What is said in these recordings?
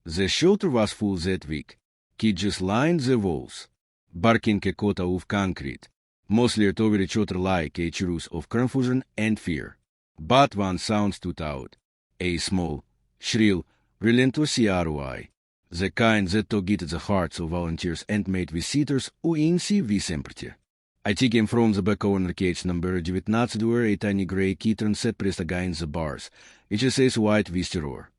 The shelter was full that week. Kids just lined the walls, barking a quota of concrete, mostly over each other like a chorus of confusion and fear. But one sound stood out. A small, shrill, relentless ROI. The kind that targeted the hearts of volunteers and made visitors uinsi visemperte. IT came from the back corner cage number 19 where a tiny grey kitten sat pressed against the bars, which says white with terror.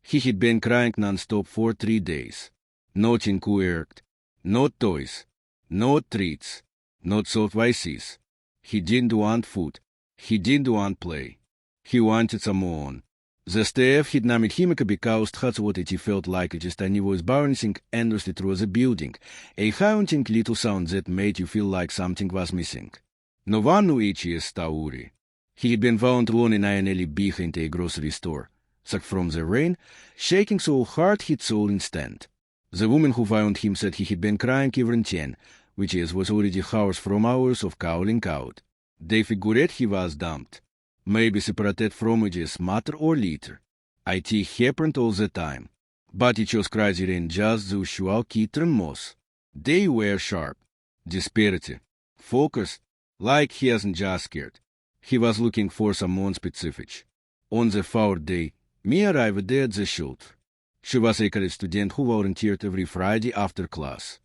He had been crying non-stop for 3 days. Nothing worked. Not toys. Not treats. Not soft vices. He didn't want food. He didn't want play. He wanted someone. The staff had named him because that's what it felt like just a was bouncing endlessly through the building, a haunting little sound that made you feel like something was missing. No one knew each story. He had been found alone in an alley behind a grocery store, sucked from the rain, shaking so hard he'd soul instant. The woman who found him said he had been crying even 10, which was already hours from hours of calling out. They figured he was dumped. Maybe separated from his mother or litter. IT happened all the time. But it was crazier than just the usual kitten moss. They were sharp, desperate, focused, like he wasn't just scared. He was looking for someone specific. On the 4th day, me arrived at the shelter. She was a college student who volunteered every Friday after class.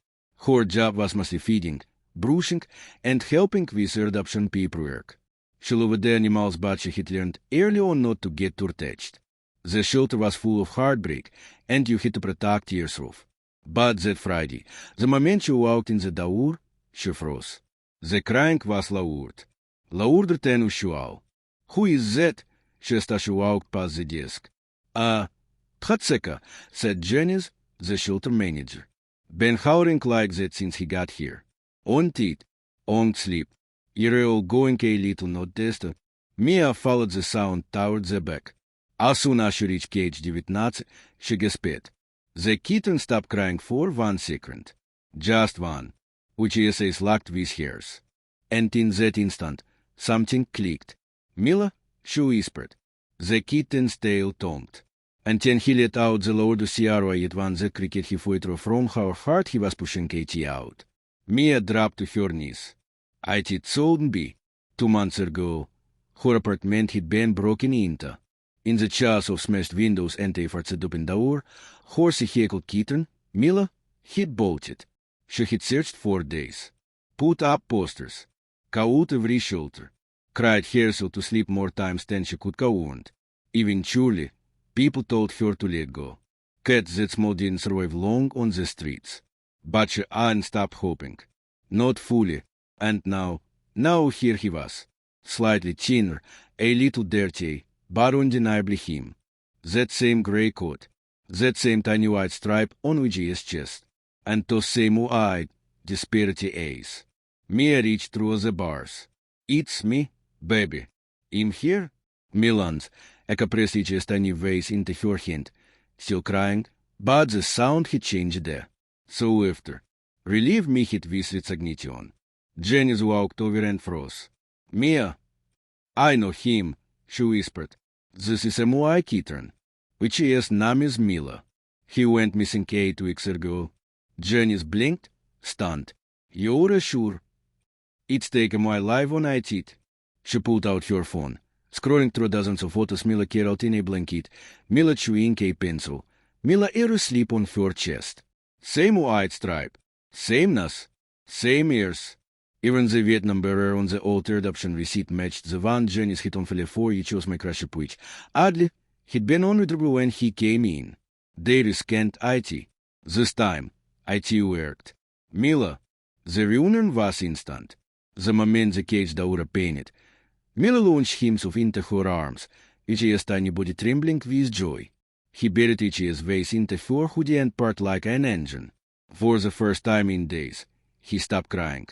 Her job was mostly feeding, brushing, and helping with adoption paperwork. She loved the animals, but she had learned early on not to get too attached. The shelter was full of heartbreak, and you had to protect yourself. But that Friday, the moment she walked in the door, she froze. The crying was loud. Louder than usual. Who is that? She asked as she walked past the desk. Tchatseka, said Janice, the shelter manager. Been howling like that since he got here. On teeth, on sleep. You're all going a little not distant. Mia followed the sound toward the back. As soon as she reached cage 19, she gasped. The kitten stopped crying for 1 second. Just one, which is locked with hairs. And in that instant, something clicked. Mila, she whispered. The kitten's tail tomped. And then he let out the Lord of Sierra at once the cricket he fought from how hard he was pushing Katie out. Mia dropped to her knees. It shouldn't be. 2 months ago, her apartment had been broken into. In the chaos of smashed windows and efforts to open the door, horsey heckled kitten, Mila, had bolted. She had searched for days. Put up posters. Called every shelter. Cried herself to sleep more times than she could go on. Eventually, people told her to let go. Cats that small didn't survive long on the streets. But she hadn't stopped hoping. Not fully. And now here he was. Slightly thinner, a little dirty, but undeniably him. That same grey coat. That same tiny white stripe on which his chest. And those same wide, desperate eyes. Mia reached through the bars. It's me, baby. I'm here? Milan's. Eka pressed each tiny vase into her hand, still crying, but the sound had changed there. So after, relieve me hit with resignation. Janice walked over and froze. Mia, I know him, she whispered. This is a Moai kitten, which is name is Mila. He went missing 8 weeks ago. Janice blinked, stunned. You're sure? It's taken my life on it. She pulled out her phone. Scrolling through dozens of photos, Mila curled in a blanket, Mila chewing a pencil, Mila air asleep on her chest. Same white stripe, same nose, same ears. Even the Vietnam bearer on the old adoption receipt matched the one Janice hit on for he chose my crush which, oddly, he'd been unreadable when he came in. They rescanned IT. This time, IT worked. Mila, the reunion was instant. The moment the cage door painted, Mila launched himself into her arms, Ichi's tiny body trembling with joy. He buried Ichi's face into her hoodie and purred like an engine. For the first time in days, he stopped crying.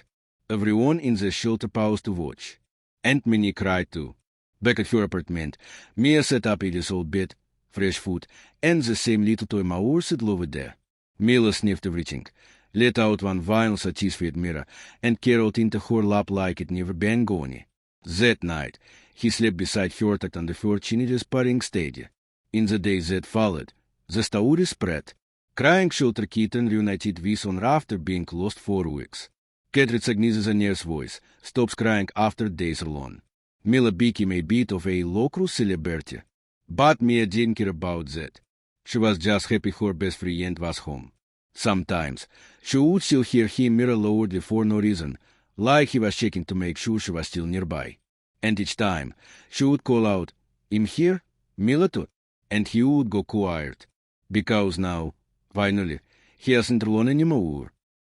Everyone in the shelter paused to watch. And Minnie cried too. Back at her apartment, Mia set up Ichi's old bed, fresh food, and the same little toy Maur settled over there. Mila sniffed everything, let out one vinyl satisfied mirror, and caroled into her lap like it never been gone. That night, he slept beside her tucked under her chin, just purring steady. In the days that followed, the story spread. Crying shortkitten reunited with on after being lost for weeks. Cat recognizes a nurse's voice, stops crying after days alone. Mila became a bit of a local celebrity. But Mia didn't care about that. She was just happy her best friend was home. Sometimes, she would still hear him mirror loudly for no reason, like he was checking to make sure she was still nearby. And each time, she would call out, "I'm here, Mila too," and he would go quiet. Because now, finally, he isn't alone anymore.